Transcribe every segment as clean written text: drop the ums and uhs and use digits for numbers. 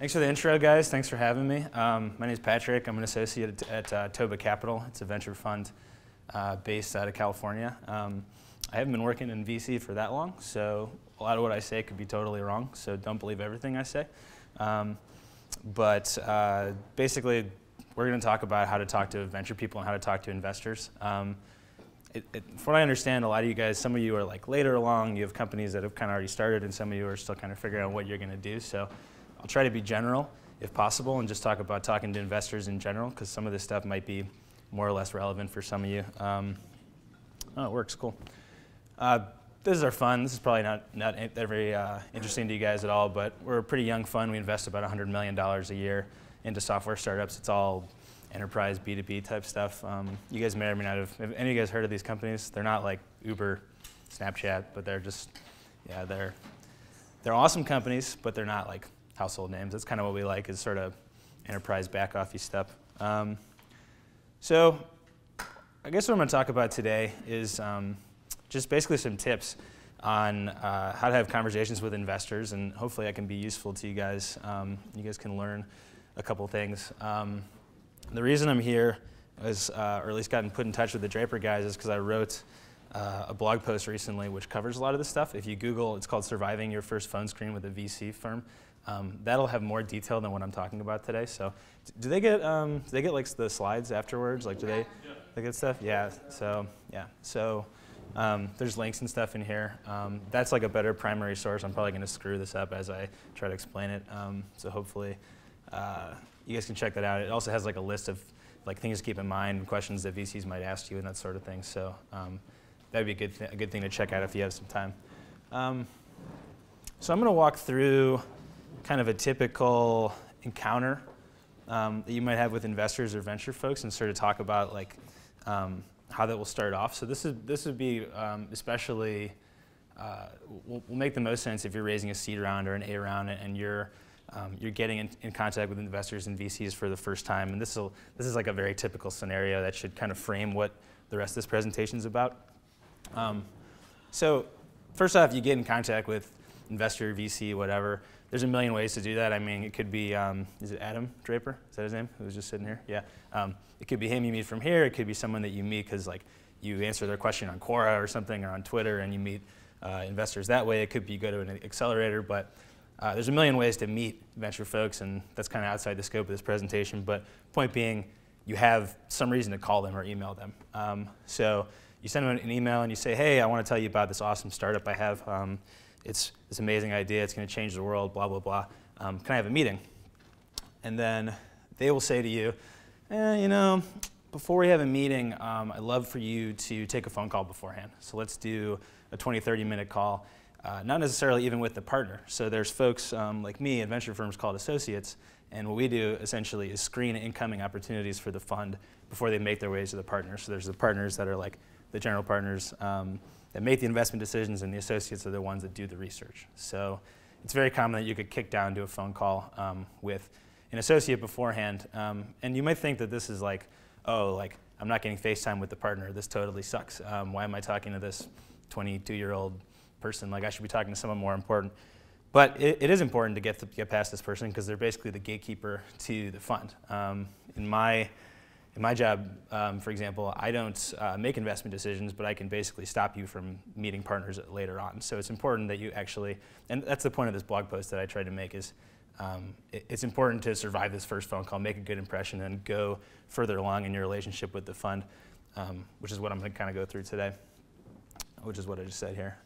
Thanks for the intro, guys. Thanks for having me. My name is Patrick. I'm an associate at Toba Capital. It's a venture fund based out of California. I haven't been working in VC for that long, so a lot of what I say could be totally wrong, so don't believe everything I say. Basically, we're going to talk about how to talk to venture people and how to talk to investors. From what I understand, a lot of you guys, some of you are like later along, you have companies that have kind of already started, and some of you are still kind of figuring out what you're going to do. So I'll try to be general, if possible, and just talk about talking to investors in general, because some of this stuff might be more or less relevant for some of you. Oh, it works, cool. This is our fund. This is probably not very interesting to you guys at all, but we're a pretty young fund. We invest about $100 million a year into software startups. It's all enterprise B2B type stuff. You guys may or may not have any of you guys heard of these companies? They're not like Uber, Snapchat, but they're just, yeah, they're awesome companies, but they're not like household names. That's kind of what we like, is sort of enterprise back-offy stuff. So I guess what I'm going to talk about today is just basically some tips on how to have conversations with investors, and hopefully I can be useful to you guys. You guys can learn a couple things. The reason I'm here is, or at least gotten put in touch with the Draper guys, is because I wrote a blog post recently which covers a lot of this stuff. If you Google, it's called Surviving Your First Phone Screen with a VC Firm. That'll have more detail than what I'm talking about today. So, do they get like the slides afterwards? Like, do they get stuff? Yeah. So yeah. So there's links and stuff in here. That's like a better primary source. I'm probably going to screw this up as I try to explain it. So hopefully you guys can check that out. It also has like a list of like things to keep in mind and questions that VCs might ask you and that sort of thing. So that'd be a good thing to check out if you have some time. So I'm going to walk through kind of a typical encounter that you might have with investors or venture folks, and sort of talk about like how that will start off. So this would be especially will make the most sense if you're raising a seed round or an A round, and you're getting in contact with investors and VCs for the first time. And this is like a very typical scenario that should kind of frame what the rest of this presentation is about. So first off, you get in contact with investor, VC, whatever. There's a million ways to do that. I mean, it could be, is it Adam Draper? Is that his name? Who was just sitting here? Yeah. It could be him you meet from here. It could be someone that you meet because like you answer their question on Quora or something, or on Twitter, and you meet investors that way. It could be you go to an accelerator, but there's a million ways to meet venture folks, and that's kind of outside the scope of this presentation. But point being, you have some reason to call them or email them. So you send them an email and you say, hey, I want to tell you about this awesome startup I have. It's this amazing idea. It's going to change the world, blah, blah, blah. Can I have a meeting? And then they will say to you, you know, before we have a meeting, I'd love for you to take a phone call beforehand. So let's do a 20, 30-minute call, not necessarily even with the partner. So there's folks like me at venture firms called associates, and what we do essentially is screen incoming opportunities for the fund before they make their ways to the partners. So there's the partners that are like the general partners that make the investment decisions, and the associates are the ones that do the research. So it's very common that you get kicked down to a phone call with an associate beforehand. And you might think that this is like, oh, like I'm not getting FaceTime with the partner. This totally sucks. Why am I talking to this 22-year-old person? Like I should be talking to someone more important. But it is important to get past this person, because they're basically the gatekeeper to the fund. In my job, for example, I don't make investment decisions, but I can basically stop you from meeting partners later on. So it's important that you actually, and that's the point of this blog post that I tried to make, is it's important to survive this first phone call, make a good impression, and go further along in your relationship with the fund, which is what I'm going to kind of go through today, which is what I just said here.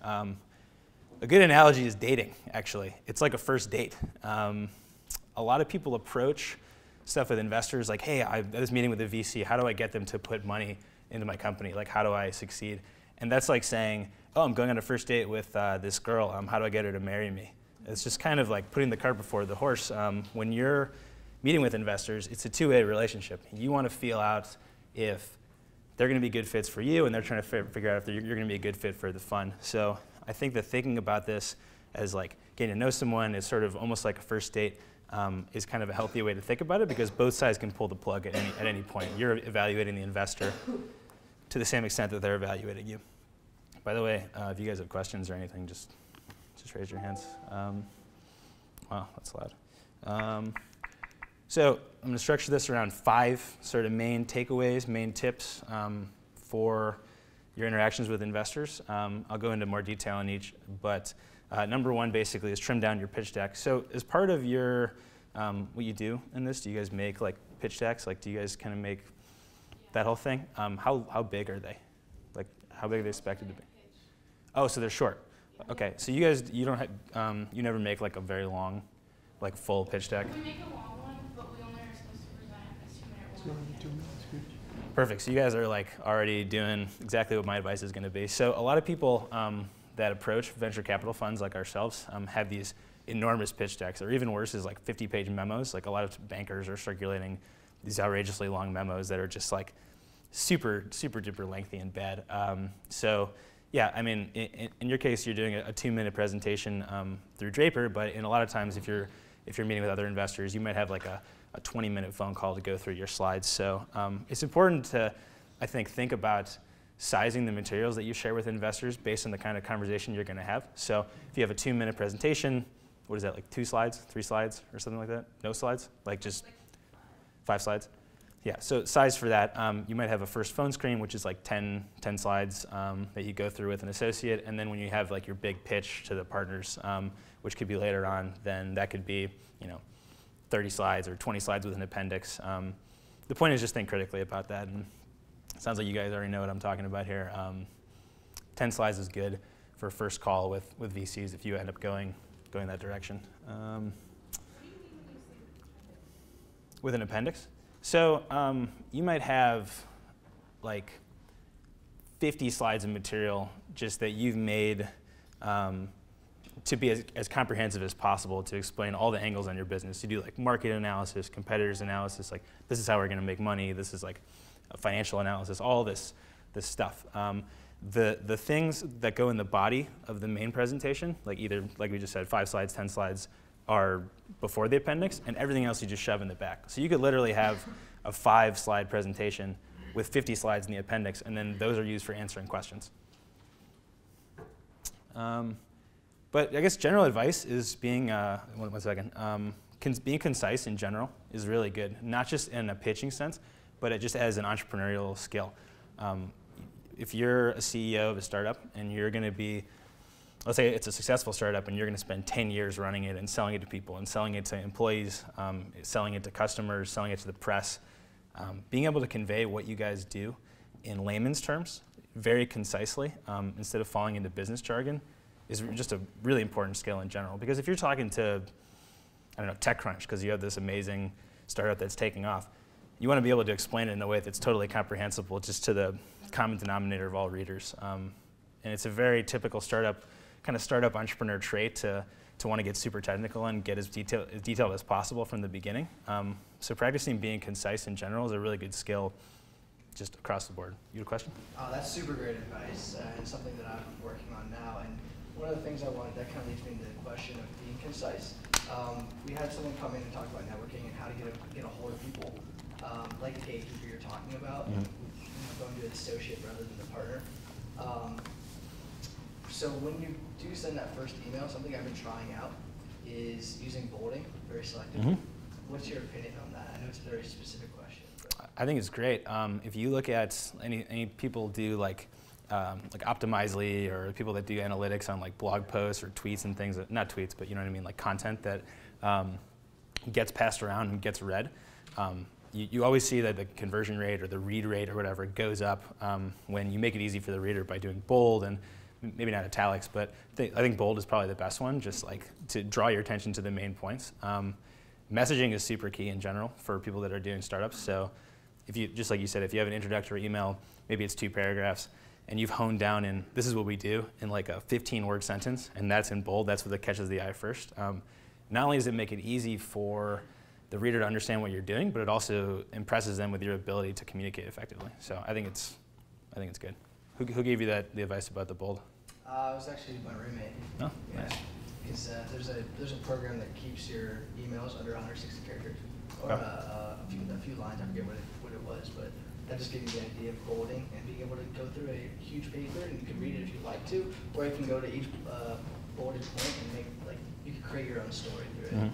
A good analogy is dating, actually. It's like a first date. A lot of people approach stuff with investors like, hey, I had this meeting with a VC. How do I get them to put money into my company? Like, how do I succeed? And that's like saying, oh, I'm going on a first date with this girl. How do I get her to marry me? It's just kind of like putting the cart before the horse. When you're meeting with investors, it's a two-way relationship. You want to feel out if they're going to be good fits for you, and they're trying to figure out if you're going to be a good fit for the fund. So I think that thinking about this as like getting to know someone is sort of almost like a first date. Is kind of a healthy way to think about it, because both sides can pull the plug at any point. You're evaluating the investor to the same extent that they're evaluating you. By the way, if you guys have questions or anything, just raise your hands. Wow, that's loud. So I'm going to structure this around 5 sort of main takeaways, main tips for your interactions with investors. I'll go into more detail on each, but number 1 basically is trim down your pitch deck. So as part of your, what you do in this, do you guys make like pitch decks? Like do you guys kind of make that whole thing? How big are they? Like how big are they expected to be? Oh, so they're short. Okay, so you guys, you don't have, you never make like a very long, like full pitch deck? We make a long one, but we only are supposed to present a 2-minute one. 2 minutes. Perfect. So you guys are like already doing exactly what my advice is going to be. So a lot of people that approach venture capital funds like ourselves have these enormous pitch decks, or even worse is like 50-page memos. Like a lot of bankers are circulating these outrageously long memos that are just like super duper lengthy and bad. So yeah, I mean, in your case, you're doing a 2-minute presentation through Draper, but in a lot of times, if you're meeting with other investors, you might have like a 20-minute phone call to go through your slides. So it's important to, I think about sizing the materials that you share with investors based on the kind of conversation you're going to have. So if you have a 2-minute presentation, what is that, like 2 slides, 3 slides, or something like that? No slides? Like just 5 slides? Yeah, so size for that, you might have a first phone screen, which is like 10 slides that you go through with an associate, and then when you have like your big pitch to the partners, which could be later on, then that could be 30 slides or 20 slides with an appendix. The point is just think critically about that, and it sounds like you guys already know what I'm talking about here. 10 slides is good for a first call with VCs if you end up going that direction. With an appendix? So you might have like 50 slides of material just that you've made to be as comprehensive as possible to explain all the angles on your business. You do like market analysis, competitors analysis, like this is how we're going to make money, this is like a financial analysis, all this stuff. The things that go in the body of the main presentation, like either, like we just said, 5 slides, 10 slides, are before the appendix, and everything else you just shove in the back. So you could literally have a 5-slide presentation with 50 slides in the appendix, and then those are used for answering questions. But I guess general advice is being, being concise in general is really good, not just in a pitching sense, but it just as an entrepreneurial skill. If you're a CEO of a startup and you're going to be, let's say it's a successful startup and you're going to spend 10 years running it and selling it to people and selling it to employees, selling it to customers, selling it to the press, being able to convey what you guys do in layman's terms very concisely instead of falling into business jargon is just a really important skill in general. Because if you're talking to, I don't know, TechCrunch, because you have this amazing startup that's taking off, you want to be able to explain it in a way that's totally comprehensible just to the common denominator of all readers. And it's a very typical startup entrepreneur trait to want to get super technical and get as detailed as possible from the beginning. So practicing being concise in general is a really good skill just across the board. You have a question? That's super great advice and something that I'm working on now. And one of the things I wanted, that kind of leads me into the question of being concise. We had someone come in and talk about networking and how to get a hold of people, like the gatekeeper you're talking about, going to an associate rather than the partner. So when you do send that first email, something I've been trying out is using bolding very selectively. What's your opinion on that? I know it's a very specific question. But. I think it's great. If you look at any people do like Optimizely, or people that do analytics on like blog posts or tweets and things, not tweets, but you know what I mean, like content that gets passed around and gets read. You always see that the conversion rate or the read rate or whatever goes up when you make it easy for the reader by doing bold and maybe not italics, but I think bold is probably the best one, just like to draw your attention to the main points. Messaging is super key in general for people that are doing startups. So if you, just like you said, if you have an introductory email, maybe it's 2 paragraphs, and you've honed down in, this is what we do, in like a 15-word sentence, and that's in bold, that's what that catches the eye first. Not only does it make it easy for the reader to understand what you're doing, but it also impresses them with your ability to communicate effectively. So I think it's good. Who gave you the advice about the bold? It was actually my roommate. Oh, yeah. Nice. Because there's a program that keeps your emails under 160 characters, or a few lines. I forget what it was, but that just gave me the idea of bolding and being able to go through a huge paper, and you can read it if you'd like to, or you can go to each bolded point and make, like, you can create your own story through it.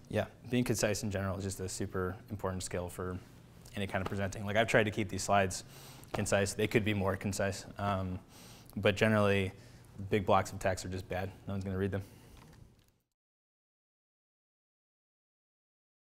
Yeah, being concise in general is just a super important skill for any kind of presenting. Like I've tried to keep these slides concise. They could be more concise, but generally big blocks of text are just bad. No one's going to read them.